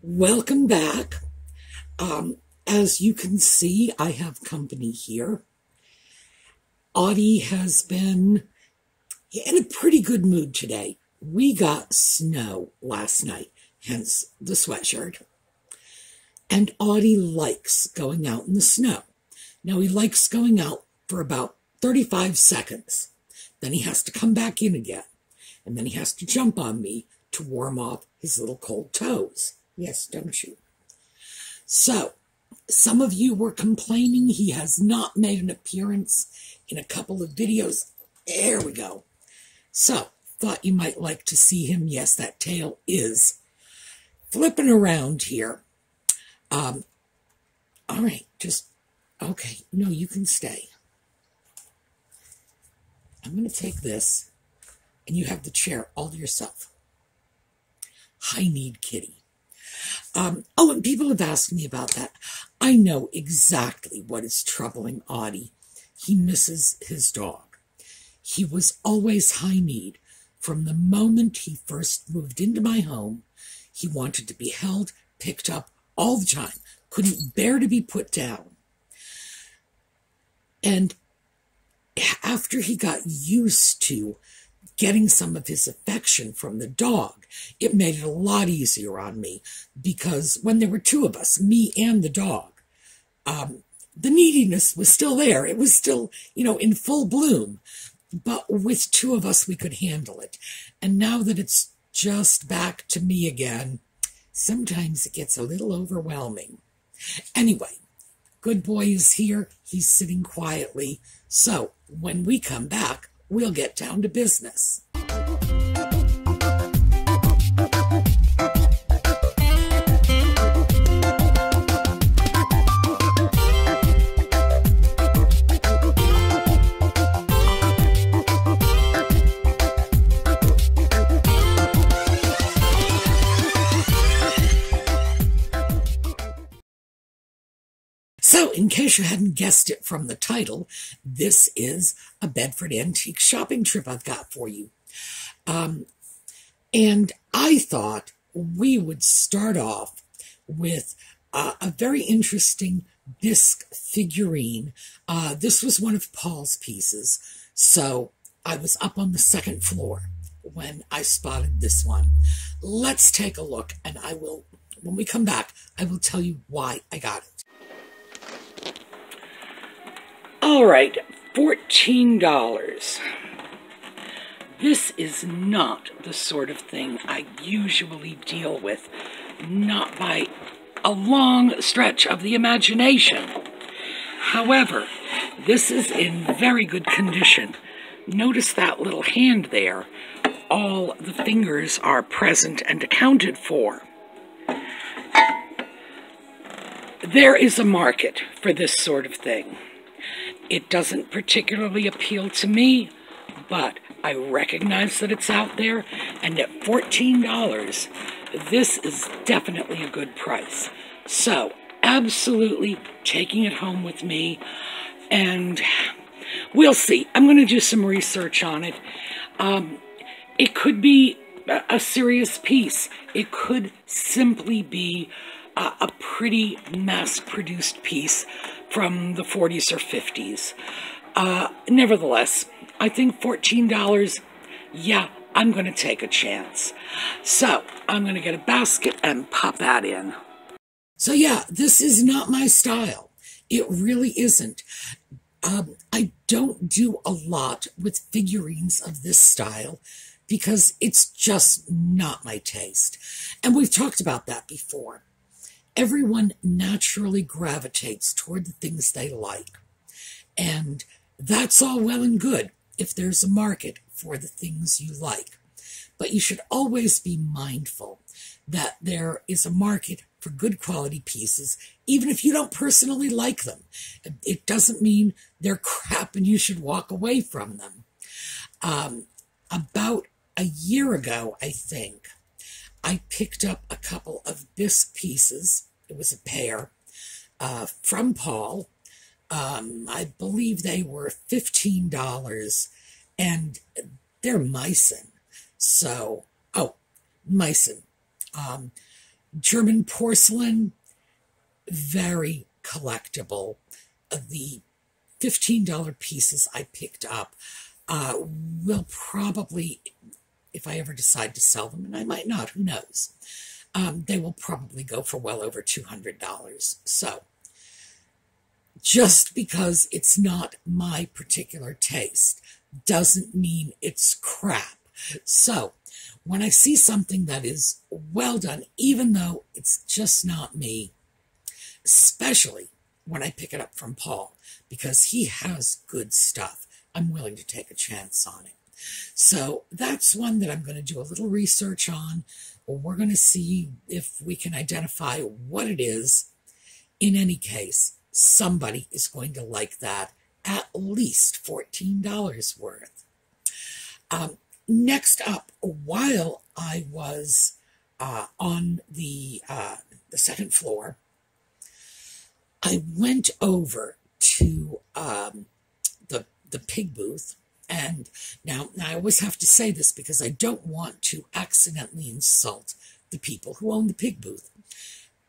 Welcome back. As you can see, I have company here. Audie has been in a pretty good mood today. We got snow last night, hence the sweatshirt. And Audie likes going out in the snow. Now, he likes going out for about 35 seconds. Then he has to come back in again. And then he has to jump on me to warm off his little cold toes. Yes, don't you? So, some of you were complaining he has not made an appearance in a couple of videos. There we go. So, thought you might like to see him. Yes, that tail is flipping around here. All right, okay. No, you can stay. I'm going to take this, and you have the chair all to yourself. I need kitty. And people have asked me about that. I know exactly what is troubling Audie. He misses his dog. He was always high need. From the moment he first moved into my home, he wanted to be held, picked up all the time, couldn't bear to be put down. And after he got used to getting some of his affection from the dog, it made it a lot easier on me, because when there were two of us, me and the dog, the neediness was still there. It was still, in full bloom, but with two of us, we could handle it. And now that it's just back to me again, sometimes it gets a little overwhelming. Anyway, good boy is here. He's sitting quietly. So when we come back, we'll get down to business. So, in case you hadn't guessed it from the title, this is a Bedford antique shopping trip I've got for you. And I thought we would start off with a very interesting bisque figurine. This was one of Paul's pieces, so I was up on the second floor when I spotted this one. Let's take a look, and when we come back, I will tell you why I got it. All right, $14. This is not the sort of thing I usually deal with, not by a long stretch of the imagination. However, this is in very good condition. Notice that little hand there. All the fingers are present and accounted for. There is a market for this sort of thing. It doesn't particularly appeal to me, but I recognize that it's out there, and at $14, this is definitely a good price. So, absolutely taking it home with me, and we'll see. I'm going to do some research on it. It could be a serious piece. It could simply be a pretty mass-produced piece from the 40s or 50s. Nevertheless, I think $14, yeah, I'm going to take a chance. So, I'm going to get a basket and pop that in. So yeah, this is not my style. It really isn't. I don't do a lot with figurines of this style because it's just not my taste. And we've talked about that before. Everyone naturally gravitates toward the things they like. And that's all well and good if there's a market for the things you like. But you should always be mindful that there is a market for good quality pieces, even if you don't personally like them. It doesn't mean they're crap and you should walk away from them. About a year ago, I think, I picked up a couple of bisque pieces. It was a pair from Paul. I believe they were $15, and they're Meissen. So, Meissen. German porcelain, very collectible. The $15 pieces I picked up will probably, if I ever decide to sell them, and I might not, who knows, they will probably go for well over $200. So just because it's not my particular taste doesn't mean it's crap. So when I see something that is well done, even though it's just not me, especially when I pick it up from Paul, because he has good stuff, I'm willing to take a chance on it. So that's one that I'm going to do a little research on. We're going to see if we can identify what it is. In any case, somebody is going to like that at least $14 worth. Next up, while I was on the second floor, I went over to the pig booth. And now I always have to say this because I don't want to accidentally insult the people who own the pig booth.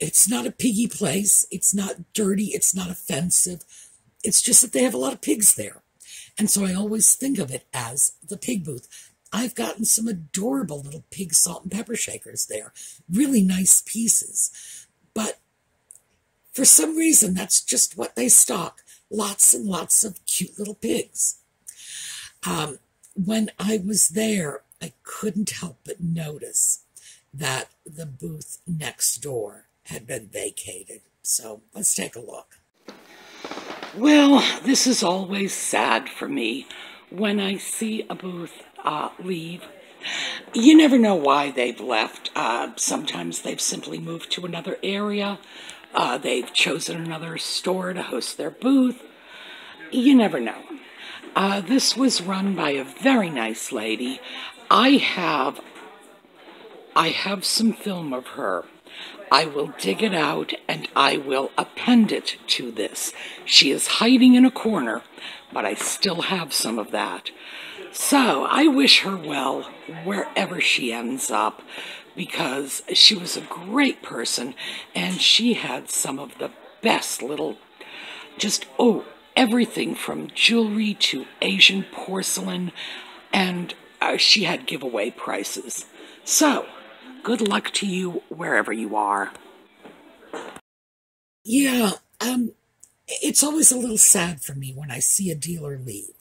It's not a piggy place. It's not dirty. It's not offensive. It's just that they have a lot of pigs there. And so I always think of it as the pig booth. I've gotten some adorable little pig salt and pepper shakers there. Really nice pieces. But for some reason, that's just what they stock. Lots and lots of cute little pigs. When I was there, I couldn't help but notice that the booth next door had been vacated. So let's take a look. Well, this is always sad for me when I see a booth leave. You never know why they've left. Sometimes they've simply moved to another area. They've chosen another store to host their booth. You never know. This was run by a very nice lady. I have some film of her. I will dig it out and I will append it to this. She is hiding in a corner, but I still have some of that. So I wish her well wherever she ends up, because she was a great person and she had some of the best little, everything from jewelry to Asian porcelain, and she had giveaway prices. So, good luck to you wherever you are. Yeah, it's always a little sad for me when I see a dealer leave,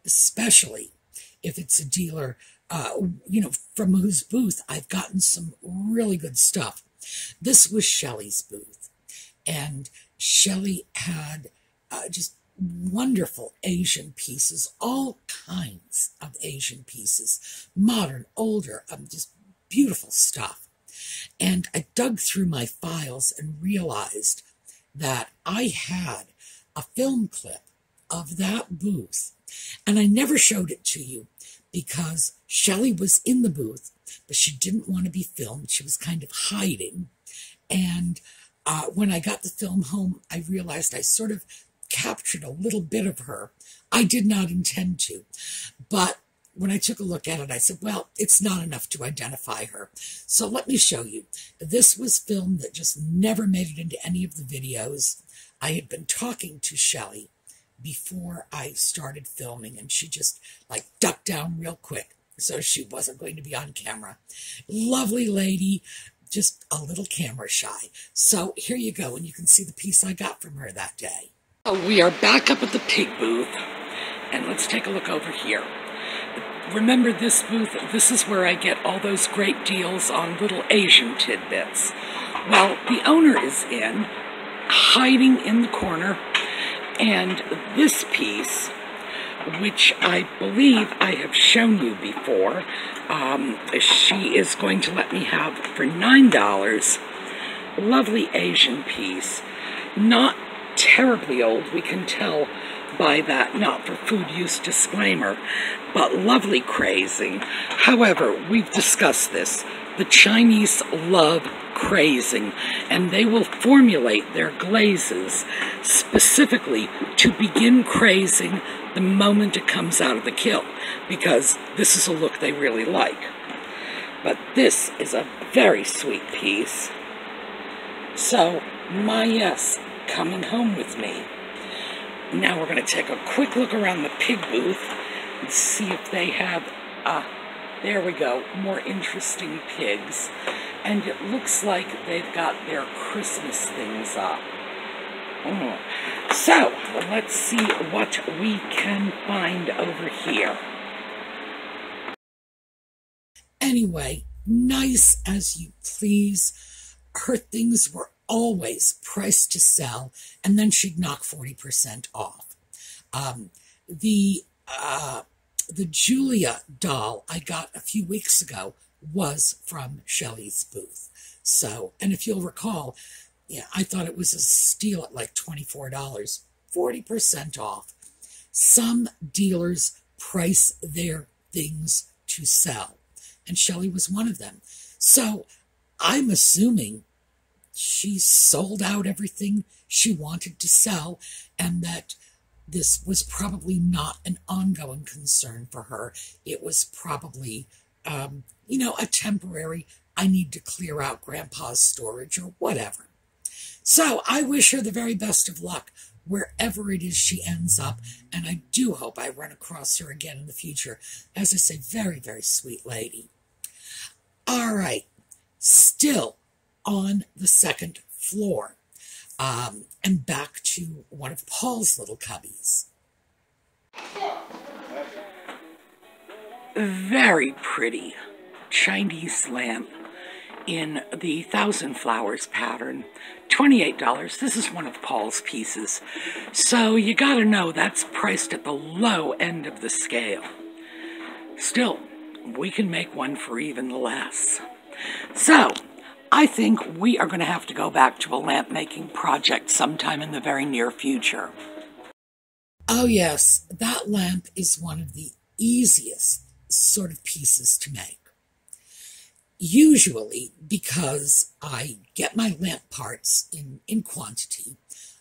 especially if it's a dealer, from whose booth I've gotten some really good stuff. This was Shelley's booth, and Shelley had just wonderful Asian pieces, all kinds of Asian pieces, modern, older, just beautiful stuff. And I dug through my files and realized that I had a film clip of that booth, and I never showed it to you because Shelley was in the booth, but she didn't want to be filmed. She was kind of hiding. And when I got the film home, I realized I sort of captured a little bit of her. I did not intend to, but when I took a look at it, I said, well, it's not enough to identify her. So let me show you. This was film that just never made it into any of the videos. I had been talking to Shelley before I started filming, and she just ducked down real quick, so she wasn't going to be on camera. Lovely lady, just a little camera shy. So here you go, and you can see the piece I got from her that day. We are back up at the pig booth, and let's take a look over here. Remember this booth? This is where I get all those great deals on little Asian tidbits. Well, the owner is in, hiding in the corner, and this piece, which I believe I have shown you before, she is going to let me have for $9. Lovely Asian piece. Not terribly old, we can tell by that not for food use disclaimer, but lovely crazing. However, we've discussed this. The Chinese love crazing, and they will formulate their glazes specifically to begin crazing the moment it comes out of the kiln, because this is a look they really like. But this is a very sweet piece. So, my yes, coming home with me. Now we're going to take a quick look around the pig booth and see if they have, there we go, more interesting pigs. And it looks like they've got their Christmas things up. So, let's see what we can find over here. Anyway, nice as you please. Her things were always priced to sell, and then she'd knock 40% off. The Julia doll I got a few weeks ago was from Shelley's booth. So, and if you'll recall, yeah, I thought it was a steal at like $24, 40% off. Some dealers price their things to sell, and Shelley was one of them. So I'm assuming she sold out everything she wanted to sell, and that this was probably not an ongoing concern for her. It was probably, you know, a temporary, I need to clear out Grandpa's storage or whatever. So I wish her the very best of luck wherever it is she ends up, and I do hope I run across her again in the future. As I say, very, very sweet lady. All right, still on the second floor, and back to one of Paul's little cubbies. Very pretty Chinese lamp in the Thousand Flowers pattern. $28. This is one of Paul's pieces. So you gotta know that's priced at the low end of the scale. Still, we can make one for even less. So, I think we are going to have to go back to a lamp making project sometime in the very near future. Oh yes, that lamp is one of the easiest sort of pieces to make. Usually, because I get my lamp parts in quantity,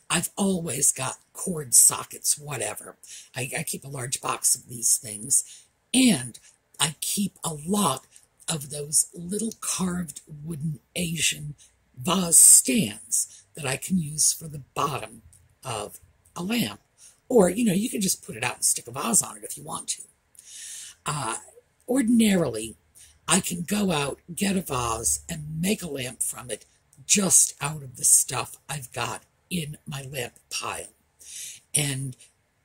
I've always got cord sockets, whatever. I keep a large box of these things, and I keep a lot of those little carved wooden Asian vase stands that I can use for the bottom of a lamp. Or, you know, you can just put it out and stick a vase on it if you want to. Ordinarily, I can go out, get a vase, and make a lamp from it just out of the stuff I've got in my lamp pile. And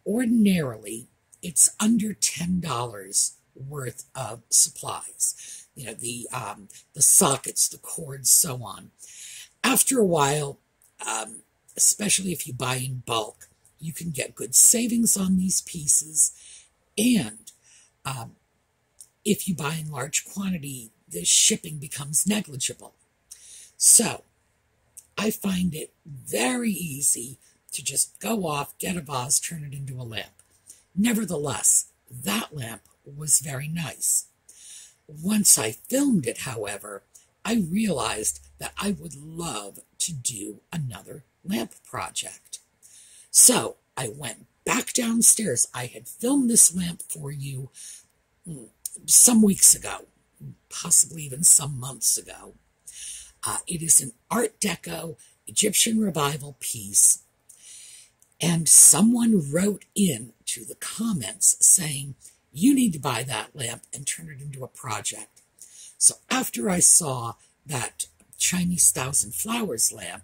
ordinarily, it's under $10 worth of supplies. You know, the sockets, the cords, so on. After a while, especially if you buy in bulk, you can get good savings on these pieces. And if you buy in large quantity, the shipping becomes negligible. So I find it very easy to just go off, get a vase, turn it into a lamp. Nevertheless, that lamp was very nice. Once I filmed it, however, I realized that I would love to do another lamp project. So I went back downstairs. I had filmed this lamp for you some weeks ago, possibly even some months ago. It is an Art Deco Egyptian Revival piece, and someone wrote in to the comments saying, you need to buy that lamp and turn it into a project. So after I saw that Chinese Thousand Flowers lamp,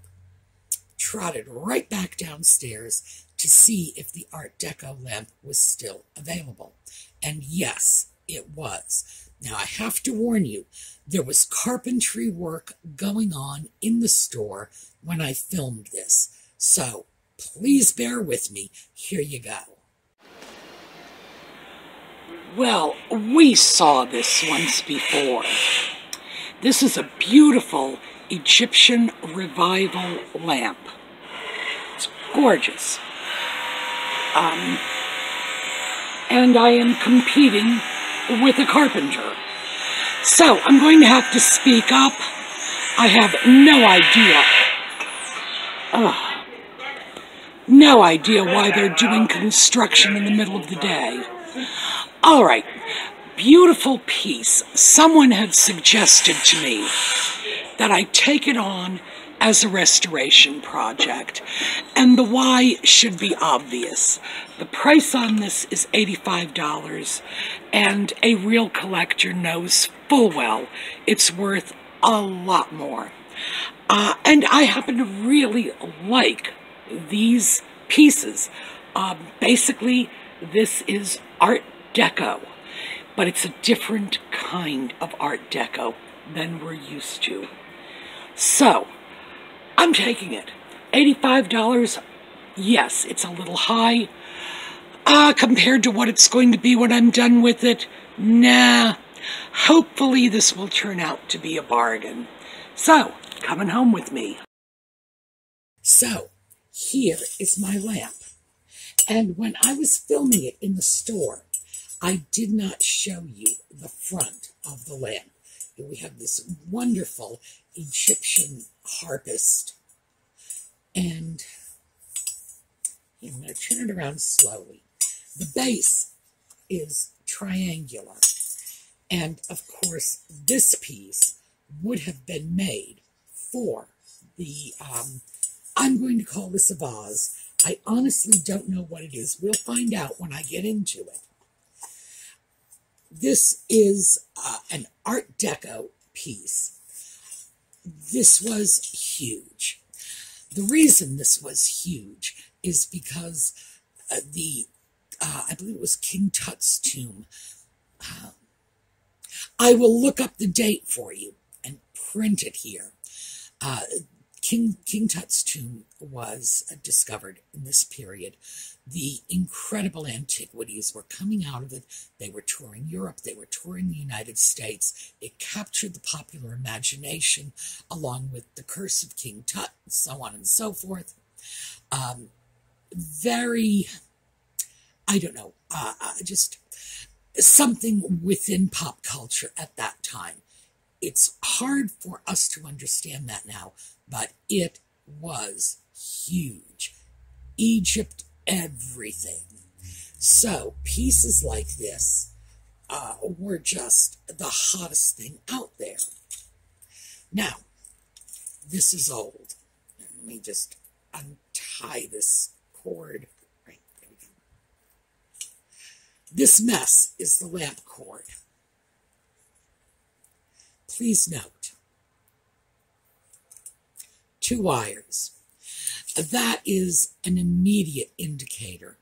trotted right back downstairs to see if the Art Deco lamp was still available. And yes, it was. Now I have to warn you, there was carpentry work going on in the store when I filmed this. So please bear with me. Here you go. Well, we saw this once before. This is a beautiful Egyptian Revival lamp. It's gorgeous. And I am competing with a carpenter. So I'm going to have to speak up. I have no idea why they're doing construction in the middle of the day. All right, beautiful piece. Someone had suggested to me that I take it on as a restoration project. And the why should be obvious. The price on this is $85, and a real collector knows full well it's worth a lot more. And I happen to really like these pieces. Basically, this is Art Deco, but it's a different kind of Art Deco than we're used to. So, I'm taking it. $85, yes, it's a little high. Compared to what it's going to be when I'm done with it, nah. Hopefully this will turn out to be a bargain. So, coming home with me. So, here is my lamp. And when I was filming it in the store, I did not show you the front of the lamp. We have this wonderful Egyptian harpist. And I'm going to turn it around slowly. The base is triangular. And, of course, this piece would have been made for the, I'm going to call this a vase. I honestly don't know what it is. We'll find out when I get into it. This is an Art Deco piece. This was huge. The reason this was huge is because I believe it was King Tut's tomb. I will look up the date for you and print it here. King Tut's tomb was discovered in this period. The incredible antiquities were coming out of it. They were touring Europe. They were touring the United States. It captured the popular imagination along with the curse of King Tut and so on and so forth. Very, I don't know, just something within pop culture at that time. It's hard for us to understand that now, but it was huge. Egypt, everything. So pieces like this were just the hottest thing out there. Now, this is old. Let me just untie this cord. Right, there we go. This mess is the lamp cord. Please note, 2 wires. That is an immediate indicator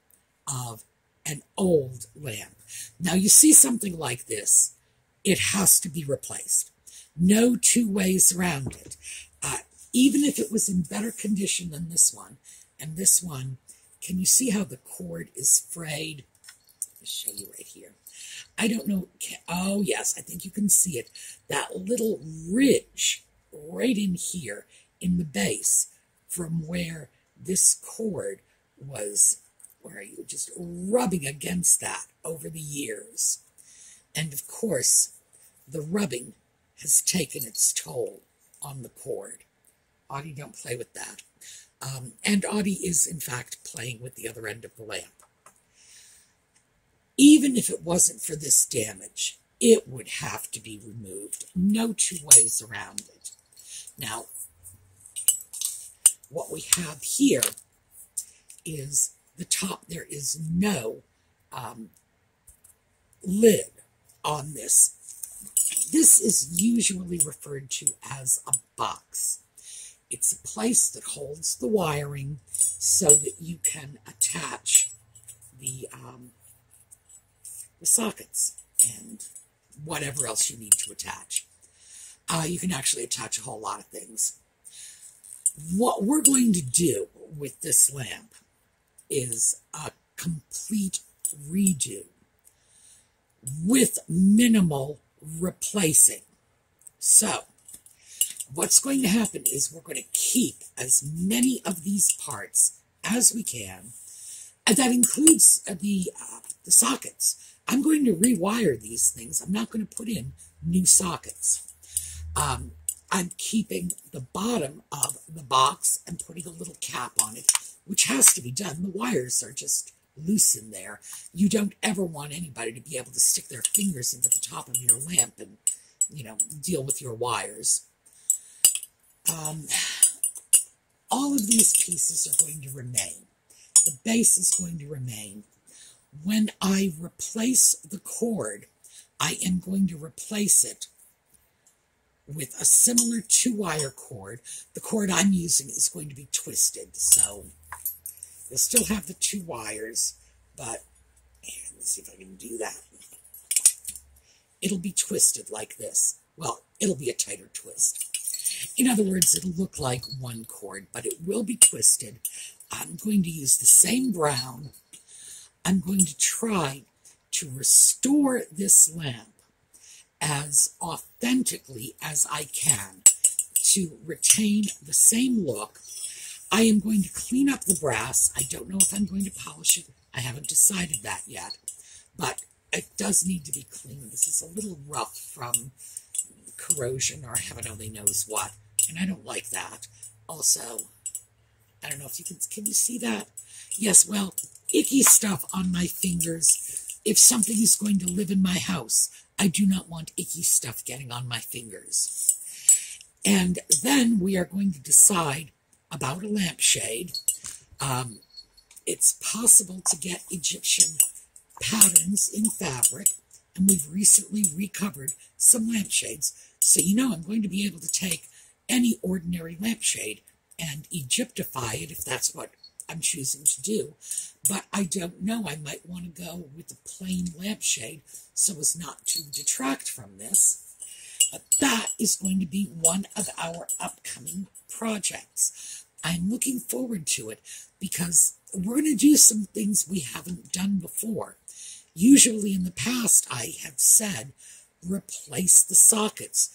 of an old lamp. Now, you see something like this, it has to be replaced. No 2 ways around it. Even if it was in better condition than this one, and this one, can you see how the cord is frayed? I'll show you right here. I don't know. Oh, yes, I think you can see it. That little ridge right in here in the base from where this cord was, where you were just rubbing against that over the years. And, of course, the rubbing has taken its toll on the cord. Audie, don't play with that. And Audie is, in fact, playing with the other end of the lamp. Even if it wasn't for this damage, it would have to be removed. No 2 ways around it. Now, what we have here is the top. There is no lid on this. This is usually referred to as a box. It's a place that holds the wiring so that you can attach the sockets and whatever else you need to attach. You can actually attach a whole lot of things. What we're going to do with this lamp is a complete redo with minimal replacing. So, what's going to happen is we're going to keep as many of these parts as we can, and that includes the sockets. I'm going to rewire these things. I'm not going to put in new sockets. I'm keeping the bottom of the box and putting a little cap on it, which has to be done. The wires are just loose in there. You don't ever want anybody to be able to stick their fingers into the top of your lamp and, you know, deal with your wires. all of these pieces are going to remain. The base is going to remain. When I replace the cord, I am going to replace it with a similar 2-wire cord. The cord I'm using is going to be twisted, so you'll still have the 2 wires, but let's see if I can do that. It'll be twisted like this. Well, it'll be a tighter twist. In other words, it'll look like one cord, but it will be twisted. I'm going to use the same brown. I'm going to try to restore this lamp as authentically as I can to retain the same look. I am going to clean up the brass. I don't know if I'm going to polish it. I haven't decided that yet, but it does need to be cleaned. This is a little rough from corrosion or heaven only knows what, and I don't like that. Also, I don't know if you can you see that? Yes, well, icky stuff on my fingers. If something is going to live in my house, I do not want icky stuff getting on my fingers. And then we are going to decide about a lampshade. It's possible to get Egyptian patterns in fabric, and we've recently recovered some lampshades. So you know I'm going to be able to take any ordinary lampshade and Egyptify it if that's what I'm choosing to do. But I don't know, I might want to go with the plain lampshade so as not to detract from this. But that is going to be one of our upcoming projects. I'm looking forward to it because we're going to do some things we haven't done before. Usually in the past, I have said, replace the sockets.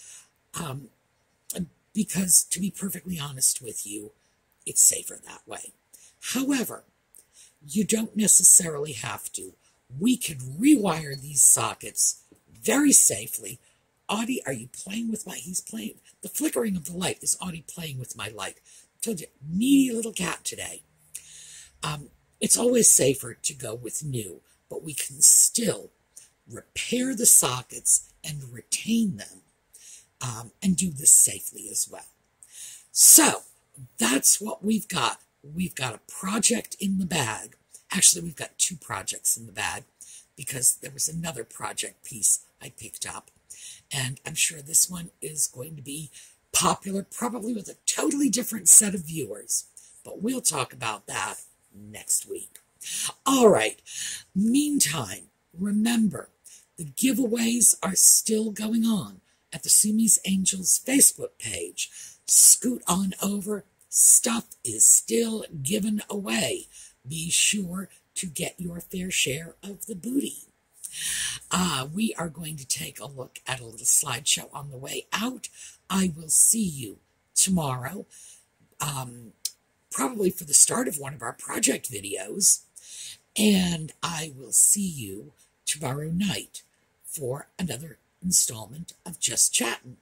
Because, to be perfectly honest with you, it's safer that way. However, you don't necessarily have to. We can rewire these sockets very safely. Audie, are you playing with my... He's playing... The flickering of the light is Audie playing with my light. I told you, needy little cat today. It's always safer to go with new, but we can still repair the sockets and retain them. And do this safely as well. So, that's what we've got. We've got a project in the bag. Actually, we've got 2 projects in the bag because there was another project piece I picked up. And I'm sure this one is going to be popular, probably with a totally different set of viewers. But we'll talk about that next week. All right. Meantime, remember, the giveaways are still going on at the SueMe's Angels Facebook page. Scoot on over. Stuff is still given away. Be sure to get your fair share of the booty. We are going to take a look at a little slideshow on the way out. I will see you tomorrow, probably for the start of one of our project videos. And I will see you tomorrow night for another installment of Just Chattin'.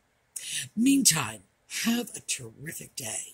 Meantime, have a terrific day.